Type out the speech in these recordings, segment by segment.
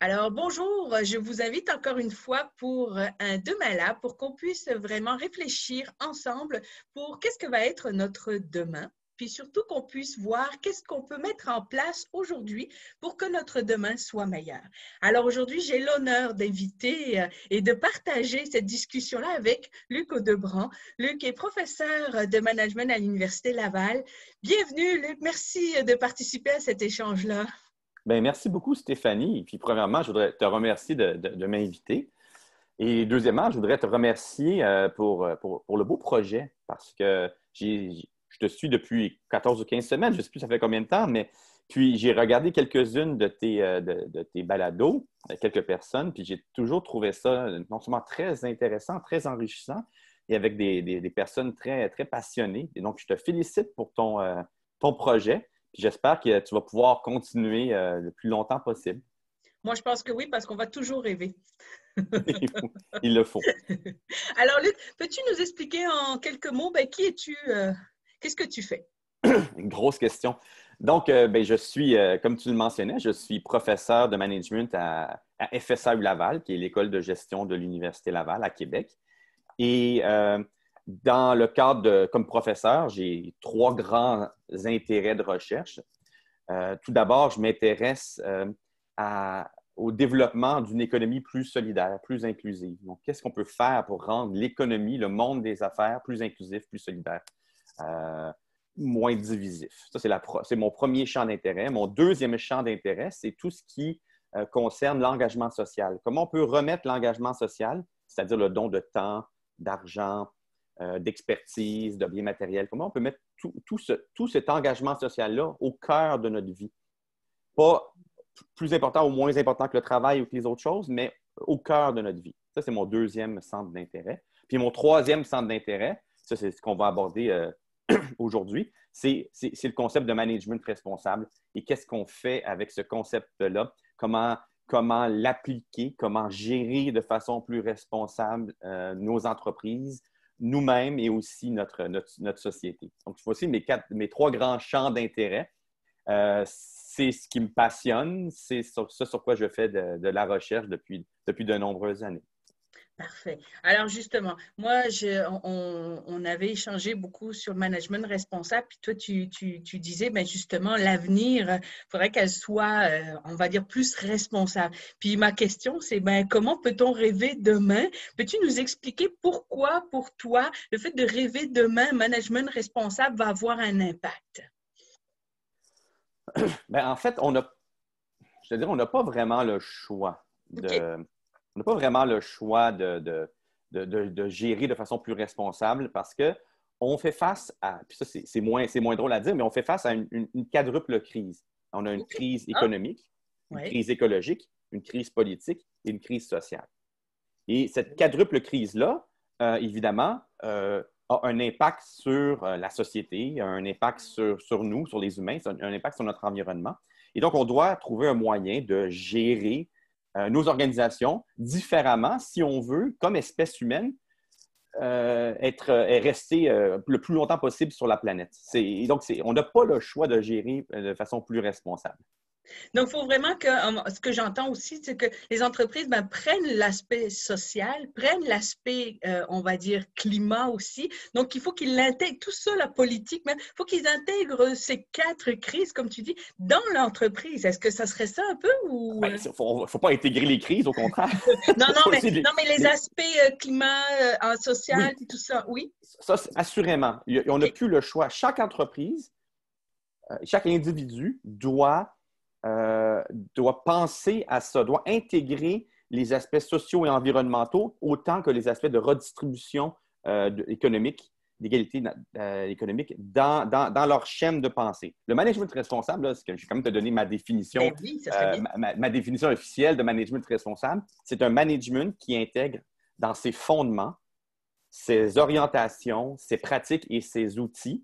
Alors, bonjour, je vous invite encore une fois pour un demain là, pour qu'on puisse vraiment réfléchir ensemble pour qu'est-ce que va être notre demain, puis surtout qu'on puisse voir qu'est-ce qu'on peut mettre en place aujourd'hui pour que notre demain soit meilleur. Alors aujourd'hui, j'ai l'honneur d'inviter et de partager cette discussion-là avec Luc Audebran. Luc est professeur de management à l'Université Laval. Bienvenue, Luc. Merci de participer à cet échange-là. Bien, merci beaucoup, Stéphanie. Et puis, premièrement, je voudrais te remercier de m'inviter. Et deuxièmement, je voudrais te remercier pour le beau projet parce que je te suis depuis 14 ou 15 semaines, je ne sais plus ça fait combien de temps, mais puis j'ai regardé quelques-unes de tes balados avec quelques personnes, puis j'ai toujours trouvé ça non seulement très intéressant, très enrichissant, et avec des personnes très, très passionnées. Et donc, je te félicite pour ton projet. Puis j'espère que tu vas pouvoir continuer le plus longtemps possible. Moi, je pense que oui, parce qu'on va toujours rêver. Il le faut. Alors, Luc, peux-tu nous expliquer en quelques mots, qui es-tu, qu'est-ce que tu fais? Une grosse question. Donc, je suis, comme tu le mentionnais, je suis professeur de management à FSAU Laval, qui est l'école de gestion de l'Université Laval à Québec. Et dans le cadre comme professeur, j'ai trois grands intérêts de recherche. Tout d'abord, je m'intéresse au développement d'une économie plus solidaire, plus inclusive. Donc, qu'est-ce qu'on peut faire pour rendre l'économie, le monde des affaires plus inclusif, plus solidaire, moins divisif? Ça, c'est mon premier champ d'intérêt. Mon deuxième champ d'intérêt, c'est tout ce qui concerne l'engagement social. Comment on peut remettre l'engagement social, c'est-à-dire le don de temps, d'argent, d'expertise, de biens matériels, comment on peut mettre tout cet engagement social-là au cœur de notre vie? Pas plus important ou moins important que le travail ou que les autres choses, mais au cœur de notre vie. Ça, c'est mon deuxième centre d'intérêt. Puis mon troisième centre d'intérêt, ça, c'est ce qu'on va aborder aujourd'hui, c'est le concept de management responsable. Et qu'est-ce qu'on fait avec ce concept-là? Comment l'appliquer, comment gérer de façon plus responsable nos entreprises, nous-mêmes et aussi notre société. Donc, voici mes trois grands champs d'intérêt. C'est ce qui me passionne, c'est sur quoi je fais de la recherche depuis de nombreuses années. Parfait. Alors justement, moi, on avait échangé beaucoup sur le management responsable, puis toi, tu disais, justement, l'avenir, il faudrait qu'elle soit, on va dire, plus responsable. Puis ma question, c'est, comment peut-on rêver demain? Peux-tu nous expliquer pourquoi, pour toi, le fait de rêver demain, management responsable va avoir un impact? En fait, on n'a pas vraiment le choix OK. on n'a pas vraiment le choix de gérer de façon plus responsable parce qu'on fait face à, puis ça c'est moins drôle à dire, mais on fait face à une quadruple crise. On a une OK. crise Ah, économique, une oui. crise écologique, une crise politique et une crise sociale. Et cette quadruple crise-là, évidemment, a un impact sur la société, un impact sur nous, sur les humains, un impact sur notre environnement. Et donc, on doit trouver un moyen de gérer nos organisations différemment si on veut, comme espèce humaine, rester le plus longtemps possible sur la planète. Donc, on n'a pas le choix de gérer de façon plus responsable. Donc, il faut vraiment que, ce que j'entends aussi, c'est que les entreprises prennent l'aspect social, prennent l'aspect, on va dire, climat aussi. Donc, il faut qu'ils l'intègrent, tout ça, la politique, il faut qu'ils intègrent ces quatre crises, comme tu dis, dans l'entreprise. Est-ce que ça serait ça un peu ou… Il ne faut pas intégrer les crises, au contraire. Non, non, Faut mais, essayer non, mais les aspects climat, social, Oui, et tout ça, oui? ça, assurément. On n'a OK. plus le choix. Chaque entreprise, chaque individu doit penser à ça, doit intégrer les aspects sociaux et environnementaux autant que les aspects de redistribution économique, d'égalité économique dans leur chaîne de pensée. Le management responsable, là, je vais quand même te donner ma définition, Oui, ça serait bien. ma définition officielle de management responsable. C'est un management qui intègre dans ses fondements, ses orientations, ses pratiques et ses outils,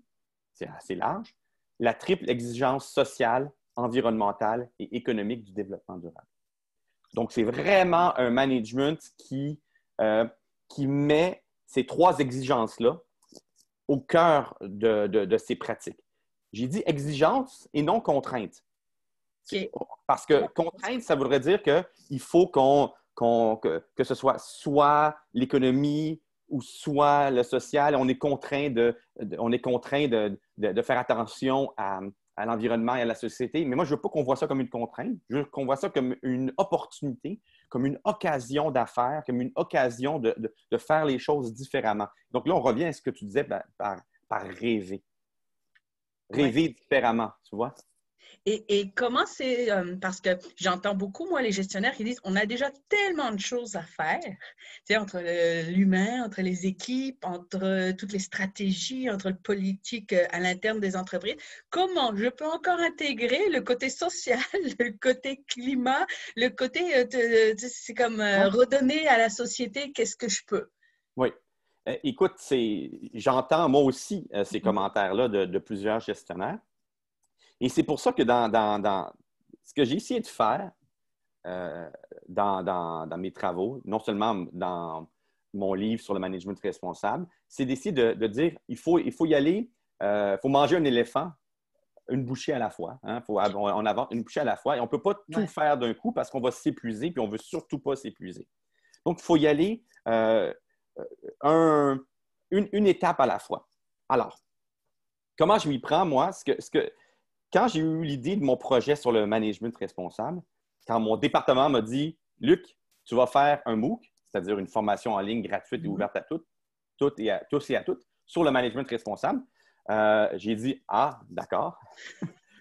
c'est assez large, la triple exigence sociale, environnementale et économique du développement durable. Donc, c'est vraiment un management qui met ces trois exigences-là au cœur de ses pratiques. J'ai dit exigence et non contrainte. OK. Parce que contrainte, ça voudrait dire qu'il faut que ce soit l'économie ou soit le social. On est contraint de faire attention à l'environnement et à la société. Mais moi, je ne veux pas qu'on voit ça comme une contrainte. Je veux qu'on voit ça comme une opportunité, comme une occasion d'affaires, comme une occasion de faire les choses différemment. Donc là, on revient à ce que tu disais par rêver. Ouais. Rêver différemment, tu vois? Et comment c'est, parce que j'entends beaucoup, moi, les gestionnaires qui disent, on a déjà tellement de choses à faire, tu sais, entre l'humain, entre les équipes, entre toutes les stratégies, entre le politique à l'interne des entreprises. Comment je peux encore intégrer le côté social, le côté climat, le côté, c'est comme Oui. redonner à la société qu'est-ce que je peux? Oui. Écoute, j'entends moi aussi ces Mhm. commentaires-là de plusieurs gestionnaires. Et c'est pour ça que dans ce que j'ai essayé de faire dans mes travaux, non seulement dans mon livre sur le management responsable, c'est d'essayer de dire il faut y aller, il faut manger un éléphant une bouchée à la fois. Hein? On avance une bouchée à la fois et on ne peut pas tout Ouais. faire d'un coup parce qu'on va s'épuiser puis on ne veut surtout pas s'épuiser. Donc, il faut y aller un, une étape à la fois. Alors, comment je m'y prends, moi? Quand j'ai eu l'idée de mon projet sur le management responsable, quand mon département m'a dit, Luc, tu vas faire un MOOC, c'est-à-dire une formation en ligne gratuite et Mhm. ouverte à tous et à toutes, sur le management responsable, j'ai dit, ah, d'accord,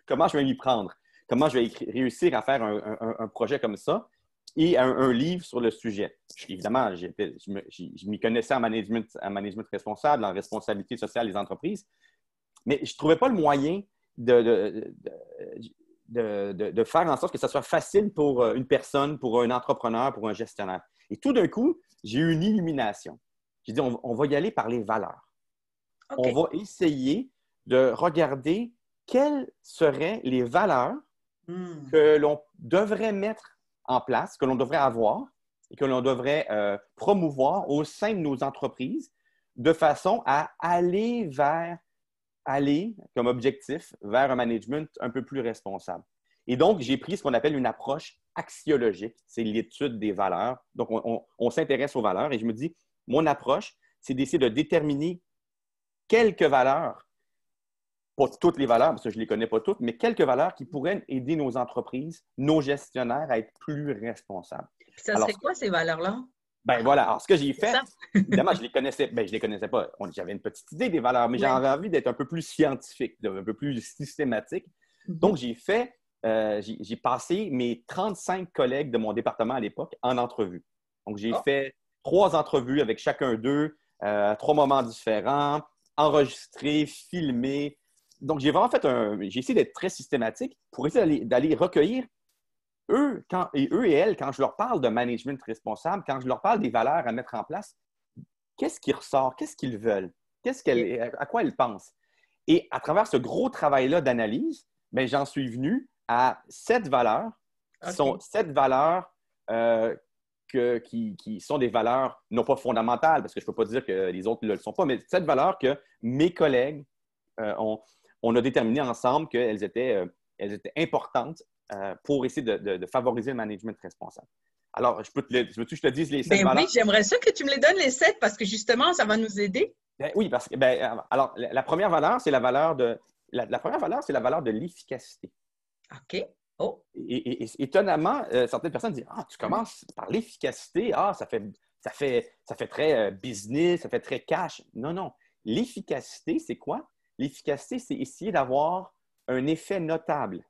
comment je vais m'y prendre? Comment je vais réussir à faire un projet comme ça et un livre sur le sujet? Évidemment, je m'y connaissais en management responsable, en responsabilité sociale des entreprises, mais je ne trouvais pas le moyen de, de faire en sorte que ça soit facile pour une personne, pour un entrepreneur, pour un gestionnaire. Et tout d'un coup, j'ai eu une illumination. J'ai dit, on va y aller par les valeurs. OK. On va essayer de regarder quelles seraient les valeurs Hmm. que l'on devrait mettre en place, que l'on devrait avoir et que l'on devrait promouvoir au sein de nos entreprises de façon à aller comme objectif vers un management un peu plus responsable. Et donc, j'ai pris ce qu'on appelle une approche axiologique, c'est l'étude des valeurs. Donc, on s'intéresse aux valeurs et je me dis, mon approche, c'est d'essayer de déterminer quelques valeurs, pas toutes les valeurs, parce que je ne les connais pas toutes, mais quelques valeurs qui pourraient aider nos entreprises, nos gestionnaires à être plus responsables. Puis ça Alors, serait quoi ces valeurs-là? ben voilà. Alors, ce que j'ai C'est fait, ça? évidemment, je les connaissais pas. J'avais une petite idée des valeurs, mais Ouais. j'avais envie d'être un peu plus scientifique, un peu plus systématique. Mhm. Donc, j'ai passé mes 35 collègues de mon département à l'époque en entrevue. Donc, j'ai Oh, fait 3 entrevues avec chacun d'eux, 3 moments différents, enregistrés, filmés. Donc, j'ai essayé d'être très systématique pour essayer d'aller recueillir eux et elles, quand je leur parle de management responsable, quand je leur parle des valeurs à mettre en place, qu'est-ce qui ressort? Qu'est-ce qu'ils veulent? OK. À quoi elles pensent? Et à travers ce gros travail-là d'analyse, ben, j'en suis venu à 7 valeurs qui sont OK. 7 valeurs qui sont des valeurs non pas fondamentales, parce que je ne peux pas dire que les autres ne le sont pas, mais 7 valeurs que mes collègues euh, ont, on a déterminé ensemble elles étaient importantes pour essayer de favoriser le management responsable. Alors, veux-tu que je te dise les 7 valeurs? Oui, j'aimerais ça que tu me les donnes les 7 parce que justement, ça va nous aider. Ben oui, parce que alors, la première valeur, c'est la valeur de la première valeur, c'est la valeur de l'efficacité. OK. Oh. Et étonnamment, certaines personnes disent ah, tu commences par l'efficacité, ah, ça fait très business, ça fait très cash. Non, non. L'efficacité, c'est quoi? L'efficacité, c'est essayer d'avoir un effet notable.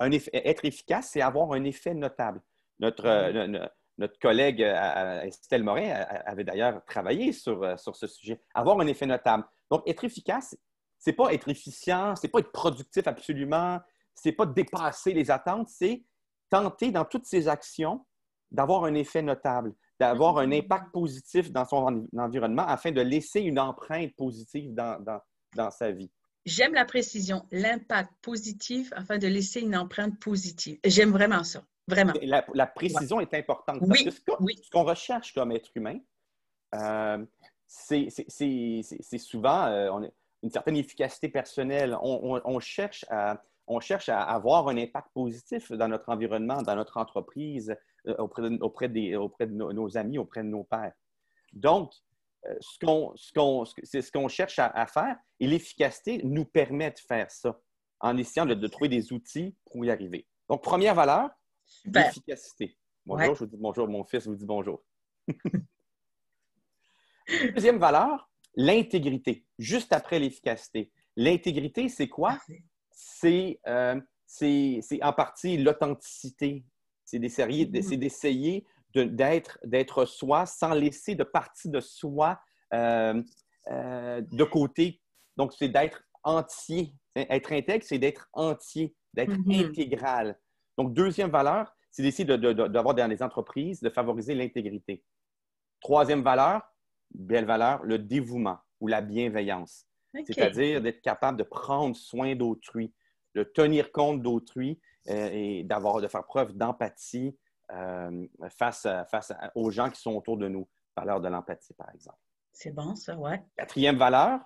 Être efficace, c'est avoir un effet notable. Mhm. Notre collègue Estelle Morin avait d'ailleurs travaillé sur ce sujet. Avoir un effet notable. Donc, être efficace, c'est pas être efficient, c'est pas être productif absolument, c'est pas dépasser les attentes, c'est tenter dans toutes ses actions d'avoir un effet notable, d'avoir un impact positif dans son environnement afin de laisser une empreinte positive dans sa vie. J'aime la précision, l'impact positif afin de laisser une empreinte positive. J'aime vraiment ça. Vraiment. La Ouais. précision est importante parce que Oui, oui. ce qu'on recherche comme être humain, euh, c'est souvent une certaine efficacité personnelle. On cherche on cherche à avoir un impact positif dans notre environnement, dans notre entreprise, auprès de nos amis, auprès de nos pairs. Donc, c'est ce qu'on cherche à faire et l'efficacité nous permet de faire ça en essayant de trouver des outils pour y arriver. Donc, première valeur, Super. l'efficacité. Bonjour, Ouais. je vous dis bonjour, mon fils vous dit bonjour. Deuxième valeur, l'intégrité, juste après l'efficacité. L'intégrité, c'est quoi? Parfait. C'est en partie l'authenticité. C'est d'essayer d'être soi sans laisser de partie de soi de côté. Donc, c'est d'être entier. Être intègre, c'est d'être entier, d'être intégral. Donc, deuxième valeur, c'est d'essayer d'avoir dans les entreprises, de favoriser l'intégrité. Troisième valeur, belle valeur, le dévouement ou la bienveillance. Okay. C'est-à-dire d'être capable de prendre soin d'autrui, de tenir compte d'autrui et de faire preuve d'empathie face aux gens qui sont autour de nous. Valeur de l'empathie, par exemple. C'est bon, ça, ouais. Quatrième valeur,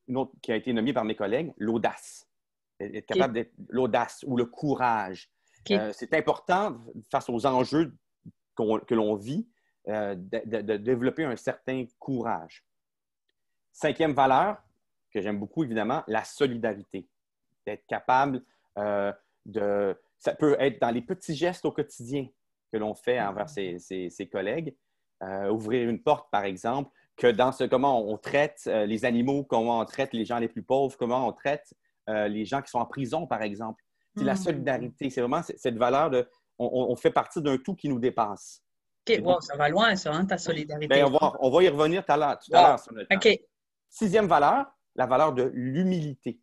une autre qui a été nommée par mes collègues, l'audace. Être capable d'être l'audace ou le courage. Okay. C'est important face aux enjeux que l'on vit de développer un certain courage. Cinquième valeur, que j'aime beaucoup, évidemment, la solidarité. D'être capable ça peut être dans les petits gestes au quotidien que l'on fait envers ses collègues. Ouvrir une porte, par exemple, que dans comment on traite les animaux, comment on traite les gens les plus pauvres, comment on traite les gens qui sont en prison, par exemple. C'est la solidarité. C'est vraiment cette valeur de on fait partie d'un tout qui nous dépasse. OK, wow, ça va loin, ça, hein, ta solidarité. Bien, on va y revenir tout à l'heure sur le temps. OK. Sixième valeur, la valeur de l'humilité.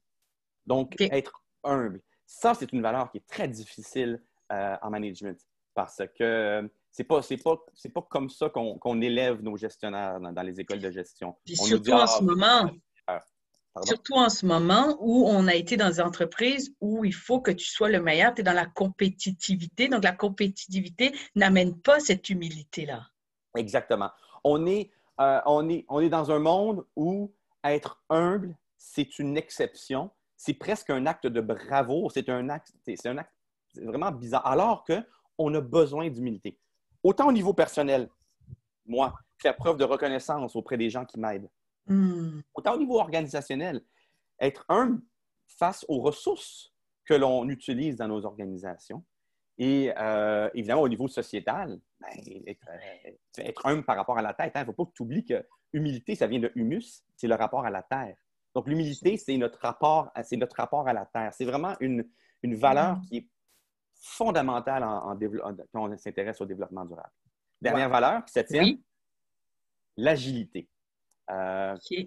Donc, être humble. Ça, c'est une valeur qui est très difficile en management parce que c'est pas comme ça qu'on élève nos gestionnaires dans les écoles de gestion. Puis surtout en ce moment. Surtout en ce moment où on a été dans des entreprises où il faut que tu sois le meilleur, tu es dans la compétitivité. Donc, la compétitivité n'amène pas cette humilité-là. Exactement. On est dans un monde où être humble, c'est une exception. C'est presque un acte de bravoure. C'est un acte vraiment bizarre. Alors qu'on a besoin d'humilité. Autant au niveau personnel, moi, faire preuve de reconnaissance auprès des gens qui m'aident. Autant au niveau organisationnel, être humble face aux ressources que l'on utilise dans nos organisations. Et évidemment, au niveau sociétal, être humble par rapport à la tête. Il ne faut pas que tu oublies que humilité, ça vient de humus, c'est le rapport à la terre. Donc, l'humilité, c'est notre rapport à la terre. C'est vraiment une valeur qui est fondamentale quand on s'intéresse au développement durable. Dernière valeur, septième, l'agilité.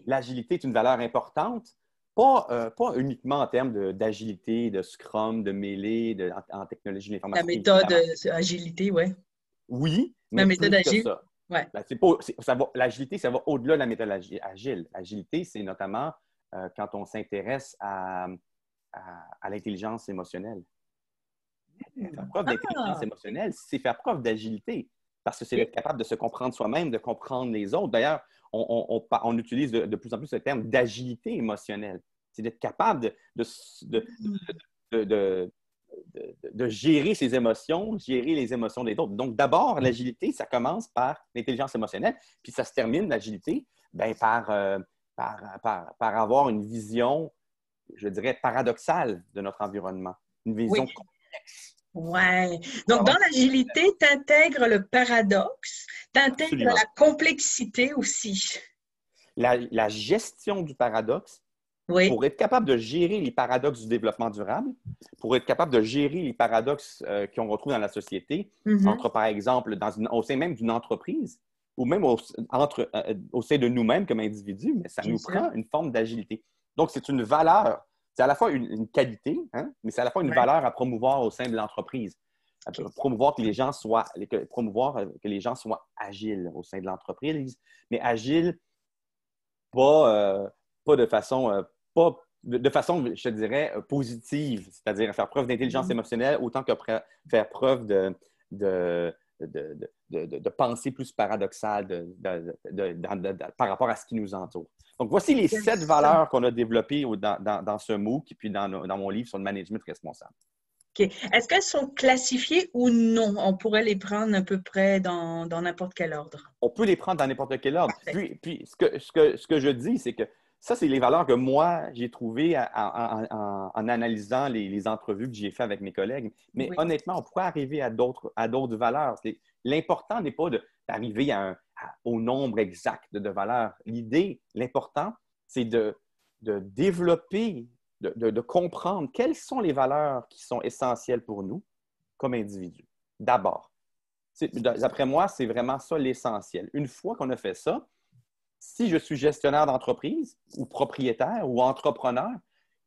L'agilité est une valeur importante, pas uniquement en termes d'agilité, de Scrum, de mêlée, en technologie de l'information. La méthode agilité, oui. Oui, mais la méthode plus agile. que ça. Ouais. L'agilité, ça va au-delà de la méthode agile. L'agilité, c'est notamment quand on s'intéresse à l'intelligence émotionnelle. Faire preuve d'intelligence émotionnelle, c'est faire preuve d'agilité. Parce que c'est être capable de se comprendre soi-même, de comprendre les autres. D'ailleurs, on utilise de plus en plus le terme d'agilité émotionnelle. C'est d'être capable de gérer ses émotions, gérer les émotions des autres. Donc, d'abord, l'agilité, ça commence par l'intelligence émotionnelle, puis ça se termine, l'agilité, par avoir une vision, je dirais, paradoxale de notre environnement. Une vision complexe. Oui. Donc, dans l'agilité, tu intègres le paradoxe, tu intègres la complexité aussi. La gestion du paradoxe, pour être capable de gérer les paradoxes du développement durable, pour être capable de gérer les paradoxes qu'on retrouve dans la société, entre, par exemple, au sein même d'une entreprise, ou même au sein de nous-mêmes comme individus, mais ça nous prend une forme d'agilité. Donc, c'est une valeur. C'est à la fois une qualité, hein, mais c'est à la fois une valeur à promouvoir au sein de l'entreprise. Promouvoir que les gens soient agiles au sein de l'entreprise, mais agiles pas de façon, je te dirais, positive, c'est-à-dire faire preuve d'intelligence émotionnelle autant que faire preuve de pensée plus paradoxale par rapport à ce qui nous entoure. Donc, voici les C'est 7 ça. valeurs qu'on a développées dans ce MOOC et puis dans mon livre sur le management responsable. OK. Est-ce qu'elles sont classifiées ou non? On pourrait les prendre à peu près dans n'importe quel ordre. On peut les prendre dans n'importe quel ordre. Parfait. Puis ce que je dis, c'est que ça, c'est les valeurs que moi, j'ai trouvées en analysant les entrevues que j'ai faites avec mes collègues. Mais Oui. honnêtement, on pourrait arriver à d'autres valeurs. L'important n'est pas d'arriver au nombre exact de valeurs. L'important, c'est de développer, de comprendre quelles sont les valeurs qui sont essentielles pour nous comme individus. D'abord. D'après moi, c'est vraiment ça l'essentiel. Une fois qu'on a fait ça, si je suis gestionnaire d'entreprise ou propriétaire ou entrepreneur,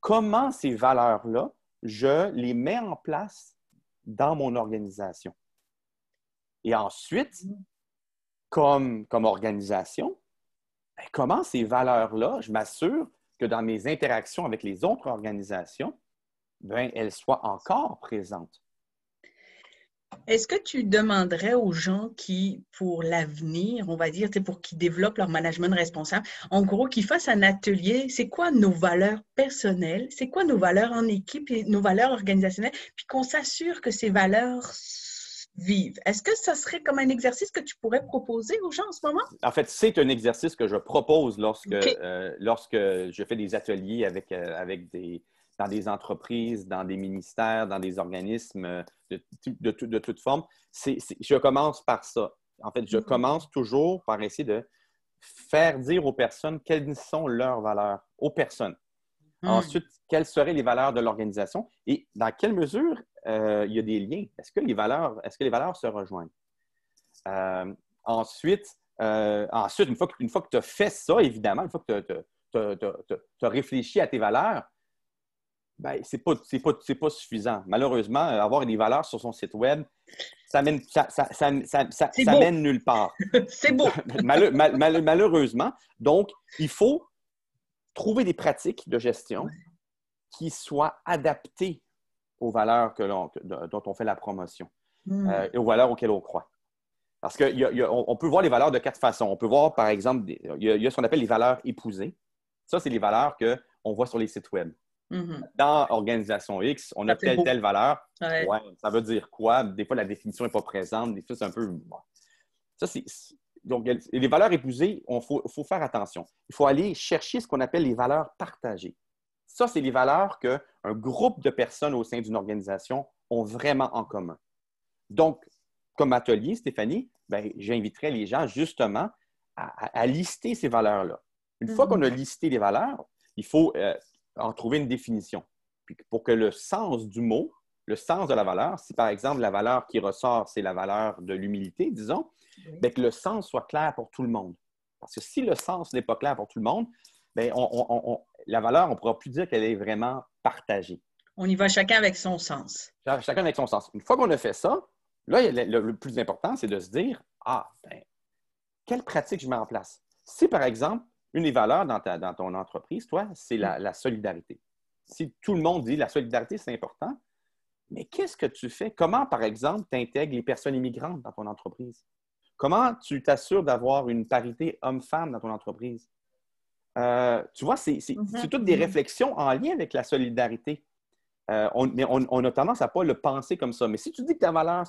comment ces valeurs-là, je les mets en place dans mon organisation? Et ensuite, comme organisation, comment ces valeurs-là, je m'assure que dans mes interactions avec les autres organisations, elles soient encore présentes. Est-ce que tu demanderais aux gens qui, pour l'avenir, on va dire, pour qu'ils développent leur management responsable, en gros, qu'ils fassent un atelier, c'est quoi nos valeurs personnelles, c'est quoi nos valeurs en équipe et nos valeurs organisationnelles, puis qu'on s'assure que ces valeurs vivent. Est-ce que ça serait comme un exercice que tu pourrais proposer aux gens en ce moment? En fait, c'est un exercice que je propose OK. lorsque je fais des ateliers dans des entreprises, dans des ministères, dans des organismes de toute forme. Je commence par ça. En fait, je commence toujours par essayer de faire dire aux personnes quelles sont leurs valeurs, aux personnes. Ensuite, quelles seraient les valeurs de l'organisation et dans quelle mesure il y a des liens? Est-ce que les valeurs se rejoignent? Ensuite, une fois que tu as fait ça, évidemment, une fois que tu as réfléchi à tes valeurs, ben, c'est pas suffisant. Malheureusement, avoir des valeurs sur son site Web, ça mène nulle part. C'est beau. Malheureusement. Donc, il faut trouver des pratiques de gestion qui soient adaptées aux valeurs dont on fait la promotion et aux valeurs auxquelles on croit. Parce qu'on peut voir les valeurs de 4 façons. On peut voir, par exemple, il y a ce qu'on appelle les valeurs épousées. Ça, c'est les valeurs qu'on voit sur les sites Web. Dans Organisation X, on a telle valeur. Ouais. Ouais, ça veut dire quoi? Des fois, la définition n'est pas présente. Des fois, c'est un peu... Bon. Donc, les valeurs épousées, il faut faire attention. Il faut aller chercher ce qu'on appelle les valeurs partagées. Ça, c'est les valeurs qu'un groupe de personnes au sein d'une organisation ont vraiment en commun. Donc, comme atelier, Stéphanie, j'inviterais les gens justement à lister ces valeurs-là. Une fois qu'on a listé les valeurs, il faut en trouver une définition. Puis pour que le sens du mot, le sens de la valeur, si par exemple la valeur qui ressort, c'est la valeur de l'humilité, disons, que le sens soit clair pour tout le monde. Parce que si le sens n'est pas clair pour tout le monde, la valeur, on ne pourra plus dire qu'elle est vraiment partagée. On y va chacun avec son sens. Chacun avec son sens. Une fois qu'on a fait ça, là, le plus important, c'est de se dire, quelle pratique je mets en place? Si, par exemple, une des valeurs dans ton entreprise, toi, c'est la solidarité. Si tout le monde dit la solidarité, c'est important, mais qu'est-ce que tu fais? Comment, par exemple, tu intègres les personnes immigrantes dans ton entreprise? Comment tu t'assures d'avoir une parité homme-femme dans ton entreprise? Tu vois, c'est toutes des réflexions en lien avec la solidarité. Mais on a tendance à ne pas le penser comme ça. Mais si tu dis que ta valeur,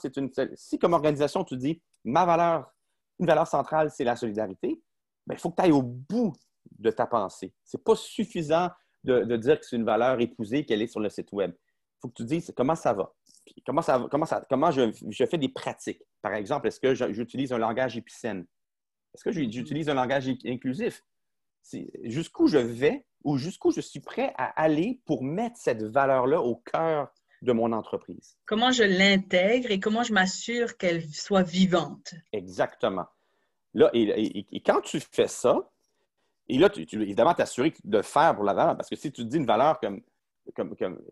si comme organisation, tu dis ma valeur, une valeur centrale, c'est la solidarité, il faut que tu ailles au bout de ta pensée. Ce n'est pas suffisant de dire que c'est une valeur épousée, qu'elle est sur le site Web. Il faut que tu dises comment ça va. Puis comment je fais des pratiques. Par exemple, est-ce que j'utilise un langage épicène? Est-ce que j'utilise un langage inclusif? Jusqu'où je vais ou jusqu'où je suis prêt à aller pour mettre cette valeur-là au cœur de mon entreprise. Comment je l'intègre et comment je m'assure qu'elle soit vivante. Exactement. Là, et quand tu fais ça, et là, évidemment, t'assurer de faire pour la valeur, parce que si tu dis une valeur comme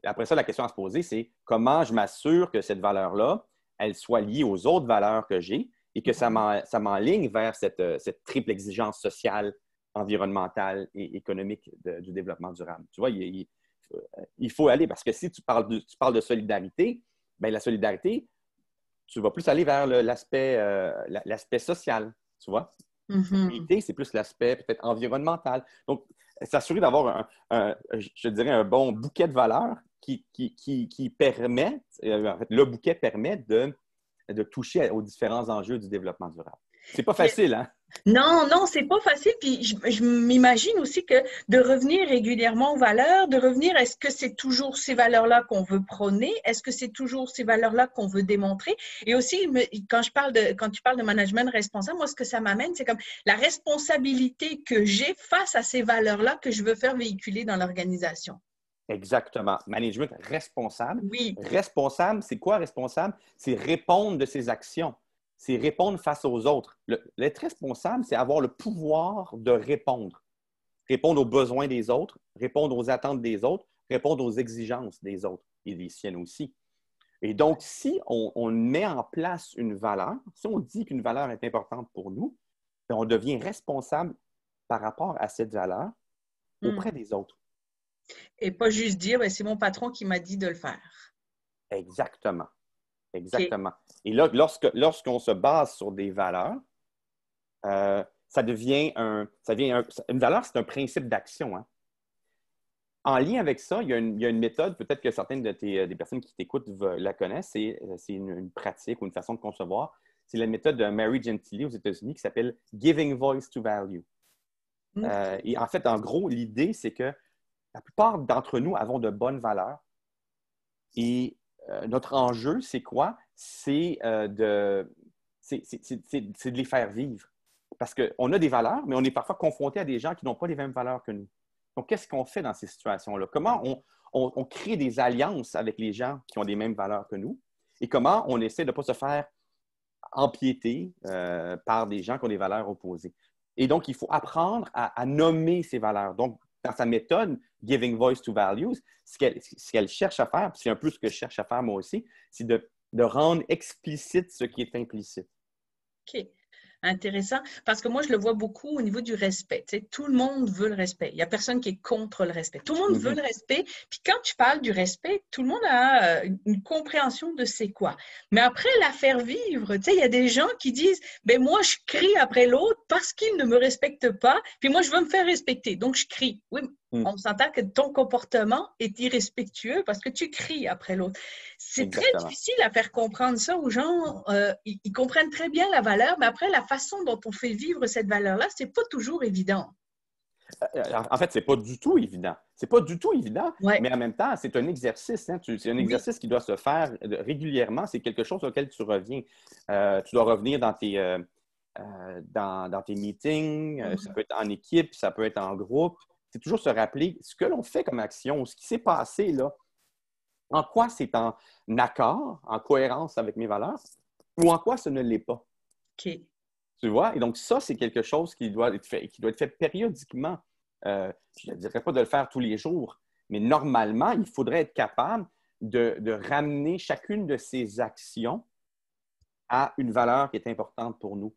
après ça, la question à se poser, c'est comment je m'assure que cette valeur-là, elle soit liée aux autres valeurs que j'ai et que ça m'enligne vers cette triple exigence sociale, environnementale et économique du développement durable. Tu vois, il faut aller, parce que si tu parles de solidarité, la solidarité, tu vas plus aller vers l'aspect social, tu vois. Mhm. L'unité, c'est plus l'aspect peut-être environnemental. Donc, s'assurer d'avoir je dirais, un bon bouquet de valeurs qui permet, en fait, le bouquet permet de toucher aux différents enjeux du développement durable. C'est pas Puis, facile, hein? non, non, c'est pas facile. Puis je m'imagine aussi que de revenir régulièrement aux valeurs, de revenir, est-ce que c'est toujours ces valeurs-là qu'on veut prôner? Est-ce que c'est toujours ces valeurs-là qu'on veut démontrer? Et aussi, quand tu parles de management responsable, moi, ce que ça m'amène, c'est comme la responsabilité que j'ai face à ces valeurs-là que je veux faire véhiculer dans l'organisation. Exactement. Management responsable. Oui. Responsable, c'est quoi responsable? C'est répondre de ses actions. C'est répondre face aux autres. L'être responsable, c'est avoir le pouvoir de répondre. Répondre aux besoins des autres, répondre aux attentes des autres, répondre aux exigences des autres et des siennes aussi. Et donc, si on met en place une valeur, si on dit qu'une valeur est importante pour nous, bien, on devient responsable par rapport à cette valeur Mm. auprès des autres. Et pas juste dire, ben, c'est mon patron qui m'a dit de le faire. Exactement. OK. Exactement. Et là, lorsqu'on se base sur des valeurs, une valeur, c'est un principe d'action, hein. En lien avec ça, il y a une méthode, peut-être que certaines des personnes qui t'écoutent la connaissent, c'est une pratique ou une façon de concevoir. C'est la méthode de Mary Gentile aux États-Unis qui s'appelle Giving Voice to Value. OK. Et en fait, en gros, l'idée, c'est que la plupart d'entre nous avons de bonnes valeurs et notre enjeu, c'est quoi? C'est de les faire vivre. Parce qu'on a des valeurs, mais on est parfois confronté à des gens qui n'ont pas les mêmes valeurs que nous. Donc, qu'est-ce qu'on fait dans ces situations-là? Comment on crée des alliances avec les gens qui ont les mêmes valeurs que nous? Et comment on essaie de ne pas se faire empiéter par des gens qui ont des valeurs opposées? Et donc, il faut apprendre à nommer ces valeurs. Donc, dans sa méthode Giving Voice to Values, ce qu'elle cherche à faire, puis c'est un peu ce que je cherche à faire moi aussi, c'est de rendre explicite ce qui est implicite. OK. Intéressant, parce que moi, je le vois beaucoup au niveau du respect. Tu sais, tout le monde veut le respect. Il n'y a personne qui est contre le respect. Tout le monde veut Mhm. le respect. Puis quand tu parles du respect, tout le monde a une compréhension de c'est quoi. Mais après, la faire vivre, tu sais, il y a des gens qui disent, ben moi, je crie après l'autre parce qu'il ne me respecte pas. Puis moi, je veux me faire respecter. Donc, je crie. Oui, Mm. on s'entend que ton comportement est irrespectueux parce que tu cries après l'autre. C'est très Exactement. difficile à faire comprendre ça aux gens. Ils comprennent très bien la valeur, mais après, la façon dont on fait vivre cette valeur-là, c'est pas toujours évident. En fait, c'est pas du tout évident. C'est pas du tout évident, Ouais, mais en même temps, c'est un exercice, hein. C'est un oui, exercice qui doit se faire régulièrement. C'est quelque chose auquel tu reviens. Tu dois revenir dans tes meetings. Ça mhm, peut être en équipe, ça peut être en groupe. C'est toujours se rappeler ce que l'on fait comme action, ce qui s'est passé là. En quoi c'est en accord, en cohérence avec mes valeurs, ou en quoi ce ne l'est pas. OK. Tu vois? Et donc, ça, c'est quelque chose qui doit être fait périodiquement. Je ne dirais pas de le faire tous les jours, mais normalement, il faudrait être capable de ramener chacune de ces actions à une valeur qui est importante pour nous.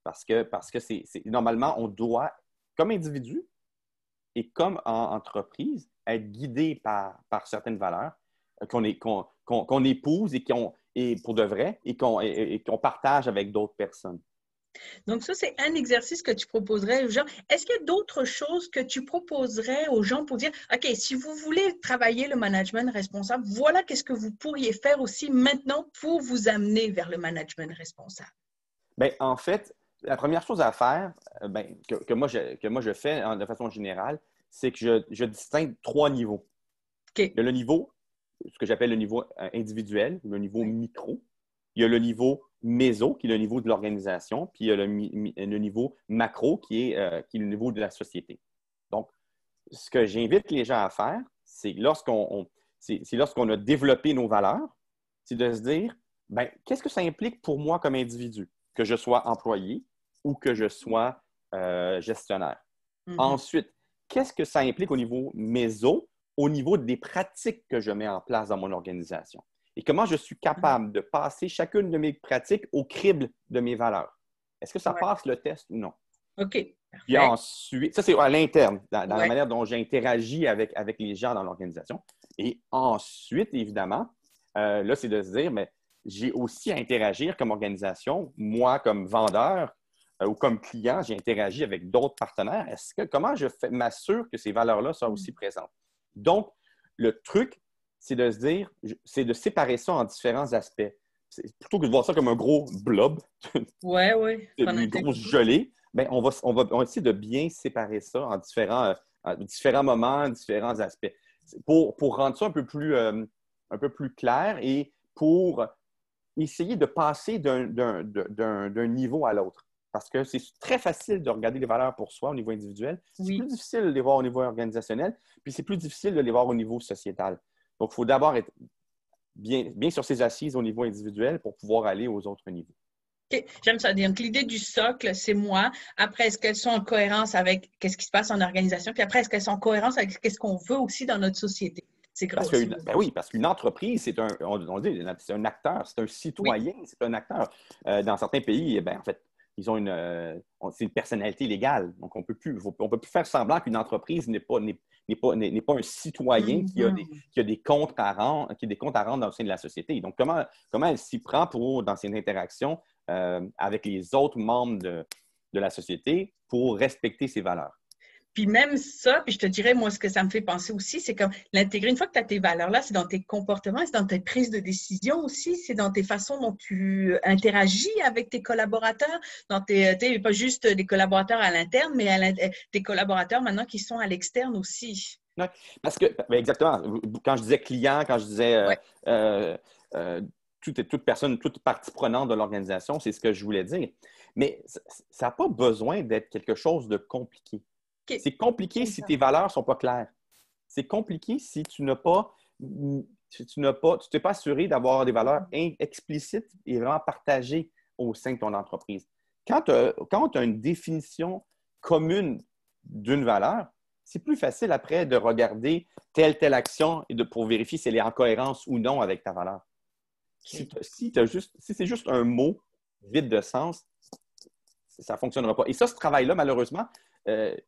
Parce que normalement, on doit, comme individu et comme en entreprise, être guidé par certaines valeurs qu'on épouse et pour de vrai et qu'on partage avec d'autres personnes. Donc, ça, c'est un exercice que tu proposerais aux gens. Est-ce qu'il y a d'autres choses que tu proposerais aux gens pour dire, OK, si vous voulez travailler le management responsable, voilà qu'est-ce que vous pourriez faire aussi maintenant pour vous amener vers le management responsable. Bien, en fait, la première chose à faire, que moi je fais de façon générale, c'est que je distingue trois niveaux. OK. Il y a le niveau, ce que j'appelle le niveau individuel, le niveau Oui. micro. Il y a le niveau méso, qui est le niveau de l'organisation, puis il y a le niveau macro, qui est le niveau de la société. Donc, ce que j'invite les gens à faire, c'est lorsqu'on a développé nos valeurs, c'est de se dire, ben, qu'est-ce que ça implique pour moi comme individu, que je sois employé ou que je sois gestionnaire. Mhm. Ensuite, qu'est-ce que ça implique au niveau méso, au niveau des pratiques que je mets en place dans mon organisation? Et comment je suis capable de passer chacune de mes pratiques au crible de mes valeurs? Est-ce que ça Ouais. passe le test ou non? OK. Puis Parfait. ensuite, ça c'est à l'interne, dans la Ouais. manière dont j'interagis avec les gens dans l'organisation. Et ensuite, évidemment, là, c'est de se dire, mais j'ai aussi à interagir comme organisation, moi comme vendeur, ou comme client, j'ai interagi avec d'autres partenaires, comment je m'assure que ces valeurs-là sont aussi présentes? Donc, le truc, c'est de se dire, c'est de séparer ça en différents aspects. Plutôt que de voir ça comme un gros blob, Ouais. une grosse gelée, bien, on va essayer de bien séparer ça en différents moments, différents aspects. Pour rendre ça un peu plus clair et pour essayer de passer d'un niveau à l'autre. Parce que c'est très facile de regarder les valeurs pour soi au niveau individuel. C'est plus difficile de les voir au niveau organisationnel, puis c'est plus difficile de les voir au niveau sociétal. Donc, il faut d'abord être bien sur ses assises au niveau individuel pour pouvoir aller aux autres niveaux. OK. J'aime ça. Donc, l'idée du socle, c'est moi. Après, est-ce qu'elles sont en cohérence avec ce qui se passe en organisation? Puis après, est-ce qu'elles sont en cohérence avec ce qu'on veut aussi dans notre société? C'est gros. Oui, parce qu'une entreprise, c'est un acteur, c'est un citoyen, c'est un acteur. Dans certains pays, en fait, ils ont c'est une personnalité légale. Donc, on peut plus faire semblant qu'une entreprise n'est pas un citoyen qui a des comptes à rendre, au sein de la société. Donc, comment elle s'y prend dans ses interactions avec les autres membres de la société pour respecter ses valeurs? Puis même ça, puis je te dirais, moi, ce que ça me fait penser aussi, c'est comme l'intégrer. Une fois que tu as tes valeurs-là, c'est dans tes comportements, c'est dans tes prises de décision aussi, c'est dans tes façons dont tu interagis avec tes collaborateurs, pas juste des collaborateurs à l'interne, mais tes collaborateurs maintenant qui sont à l'externe aussi. Oui, parce que, exactement, quand je disais client, quand je disais toute personne, toute partie prenante de l'organisation, c'est ce que je voulais dire. Mais ça n'a pas besoin d'être quelque chose de compliqué. Okay. C'est compliqué si tes valeurs ne sont pas claires. C'est compliqué si tu t'es pas assuré d'avoir des valeurs explicites et vraiment partagées au sein de ton entreprise. Quand tu as une définition commune d'une valeur, c'est plus facile après de regarder telle action et pour vérifier si elle est en cohérence ou non avec ta valeur. Okay. Si c'est juste un mot vide de sens, ça ne fonctionnera pas. Et ça, ce travail-là, malheureusement,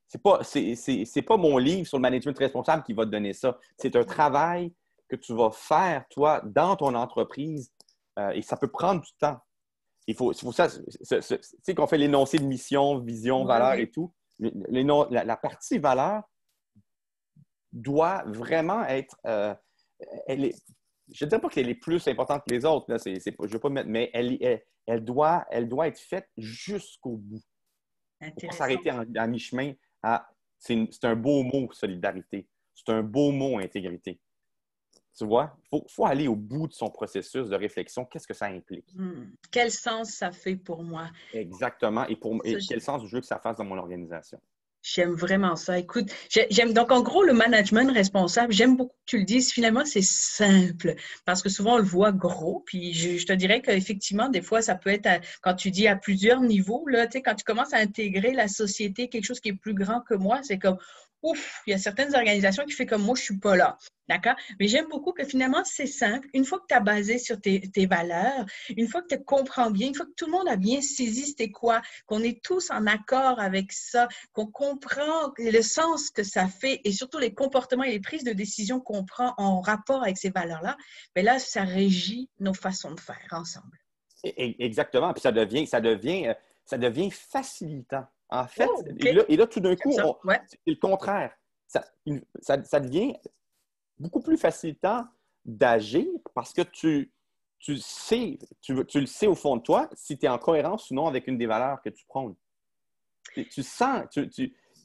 c'est pas mon livre sur le management responsable qui va te donner ça. C'est un travail que tu vas faire, toi, dans ton entreprise, et ça peut prendre du temps. Il faut ça, tu sais, qu'on fait l'énoncé de mission, vision, valeur et tout. La partie valeur doit vraiment être... je ne dirais pas qu'elle est plus importante que les autres, là, je ne veux pas mettre, mais elle doit être faite jusqu'au bout. Pour pas s'arrêter à mi-chemin. C'est un beau mot, solidarité. C'est un beau mot, intégrité. Tu vois, il faut aller au bout de son processus de réflexion. Qu'est-ce que ça implique? Quel sens ça fait pour moi? Exactement. Et quel sens je veux que ça fasse dans mon organisation? J'aime vraiment ça. Écoute, j'aime donc en gros le management responsable. J'aime beaucoup que tu le dises. Finalement, c'est simple parce que souvent on le voit gros. Puis je te dirais qu'effectivement, des fois, ça peut être quand tu dis à plusieurs niveaux. Là, tu sais, quand tu commences à intégrer la société, quelque chose qui est plus grand que moi, c'est comme ouf. Il y a certaines organisations qui font comme moi, je suis pas là. D'accord? Mais j'aime beaucoup que finalement, c'est simple. Une fois que tu as basé sur tes valeurs, une fois que tu comprends bien, une fois que tout le monde a bien saisi c'était quoi, qu'on est tous en accord avec ça, qu'on comprend le sens que ça fait et surtout les comportements et les prises de décision qu'on prend en rapport avec ces valeurs-là, bien là, ça régit nos façons de faire ensemble. Exactement. Puis ça devient facilitant. En fait, et là, tout d'un coup, c'est le contraire. Ça devient beaucoup plus facilitant d'agir parce que tu le sais au fond de toi si tu es en cohérence ou non avec une des valeurs que tu prônes. Tu sens,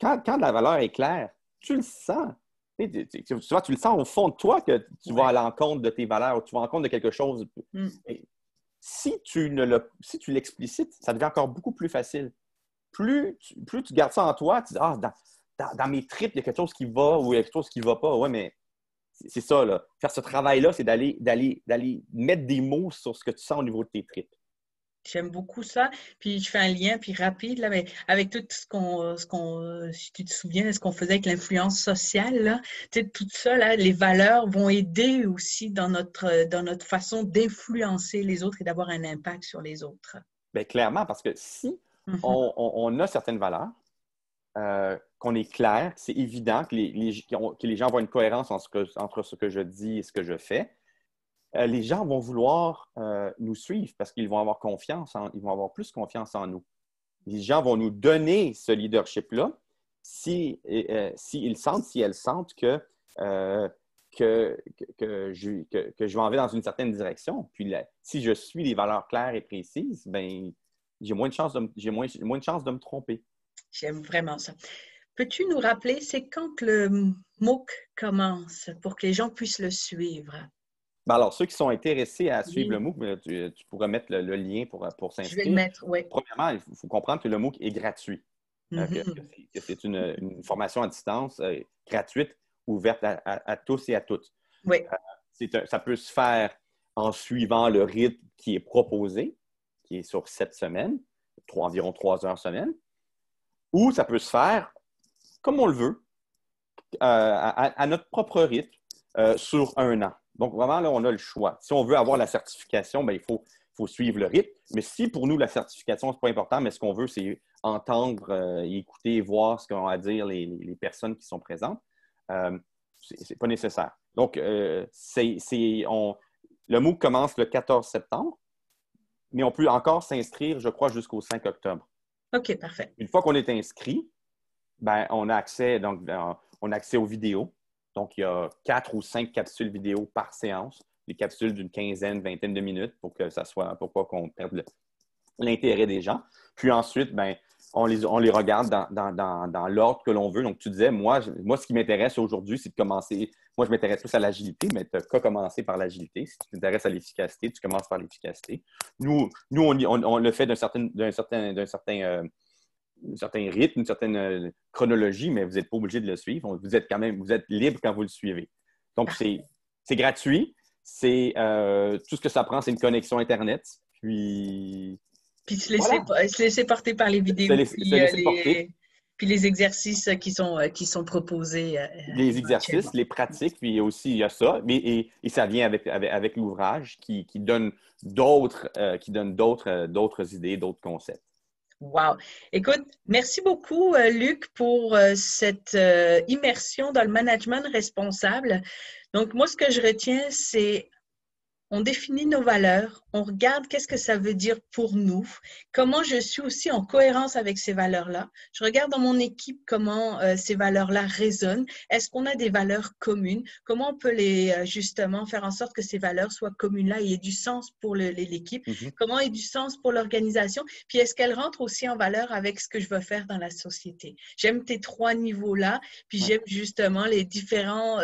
quand la valeur est claire, tu le sens. Tu le sens au fond de toi que tu vas à l'encontre de tes valeurs ou tu vas à l'encontre de quelque chose. Si tu l'explicites, ça devient encore beaucoup plus facile. Plus tu gardes ça en toi, tu dis dans mes tripes, il y a quelque chose qui va ou il y a quelque chose qui ne va pas. Ouais, mais c'est ça, là. Faire ce travail-là, c'est d'aller mettre des mots sur ce que tu sens au niveau de tes tripes. J'aime beaucoup ça. Puis je fais un lien puis rapide là, mais avec tout si tu te souviens de ce qu'on faisait avec l'influence sociale, là, tu sais, tout ça, là, les valeurs vont aider aussi dans notre façon d'influencer les autres et d'avoir un impact sur les autres. Bien, clairement, parce que si on a certaines valeurs, qu'on est clair, c'est évident que les gens voient une cohérence entre ce que je dis et ce que je fais. Les gens vont vouloir nous suivre parce qu'ils vont avoir ils vont avoir plus confiance en nous. Les gens vont nous donner ce leadership-là si elles sentent que je vais en aller dans une certaine direction. Puis si je suis les valeurs claires et précises, ben j'ai moins de chances de me tromper. J'aime vraiment ça. Peux-tu nous rappeler, c'est quand que le MOOC commence pour que les gens puissent le suivre? Ben alors, ceux qui sont intéressés à suivre le MOOC, tu pourrais mettre le lien pour s'inscrire. Je vais le mettre, oui. Premièrement, il faut comprendre que le MOOC est gratuit. Que c'est une formation à distance gratuite, ouverte à tous et à toutes. Oui. Ça peut se faire en suivant le rythme qui est proposé, qui est sur 7 semaines, environ 3 heures semaine, ou ça peut se faire comme on le veut, à notre propre rythme, sur 1 an. Donc, vraiment, là, on a le choix. Si on veut avoir la certification, bien, il faut suivre le rythme. Mais si pour nous, la certification, ce n'est pas important, mais ce qu'on veut, c'est entendre, écouter, voir ce qu'ont à dire les personnes qui sont présentes, ce n'est pas nécessaire. Donc, le MOOC commence le 14 septembre, mais on peut encore s'inscrire, je crois, jusqu'au 5 octobre. OK, parfait. Une fois qu'on est inscrit, ben, on a accès aux vidéos. Donc, il y a 4 ou 5 capsules vidéo par séance, des capsules d'une quinzaine, vingtaine de minutes pour pas qu'on perde l'intérêt des gens. Puis ensuite, ben, on les regarde dans l'ordre que l'on veut. Donc, tu disais, moi, ce qui m'intéresse aujourd'hui, c'est de commencer. Moi, je m'intéresse plus à l'agilité, mais tu n'as qu'à commencer par l'agilité. Si tu t'intéresses à l'efficacité, tu commences par l'efficacité. Nous, on le fait d'un certain rythme, une certaine chronologie, mais vous n'êtes pas obligé de le suivre. Vous êtes libre quand vous le suivez. Donc, c'est gratuit. Tout ce que ça prend, c'est une connexion Internet. Puis se laisser porter par les vidéos. Puis les exercices qui sont proposés. Les exercices, les pratiques, puis aussi, il y a ça. Et ça vient avec l'ouvrage qui donne d'autres idées, d'autres concepts. Wow! Écoute, merci beaucoup, Luc, pour cette immersion dans le management responsable. Donc, moi, ce que je retiens, c'est on définit nos valeurs, on regarde qu'est-ce que ça veut dire pour nous, comment je suis aussi en cohérence avec ces valeurs-là. Je regarde dans mon équipe comment ces valeurs-là résonnent. Est-ce qu'on a des valeurs communes? Comment on peut justement faire en sorte que ces valeurs soient communes-là et aient du sens pour l'équipe? Comment aient du sens pour l'organisation? Puis est-ce qu'elles rentrent aussi en valeur avec ce que je veux faire dans la société? J'aime tes 3 niveaux-là, puis j'aime justement les différents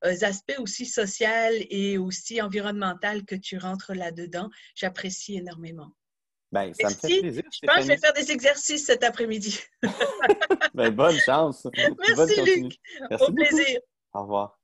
aspects aussi sociaux et aussi environnementaux que tu rentres là-dedans. J'apprécie énormément. Ben, ça me fait plaisir. Je pense que je vais faire des exercices cet après-midi. Ben, bonne chance. Merci, Luc. Merci Au plaisir. Au revoir.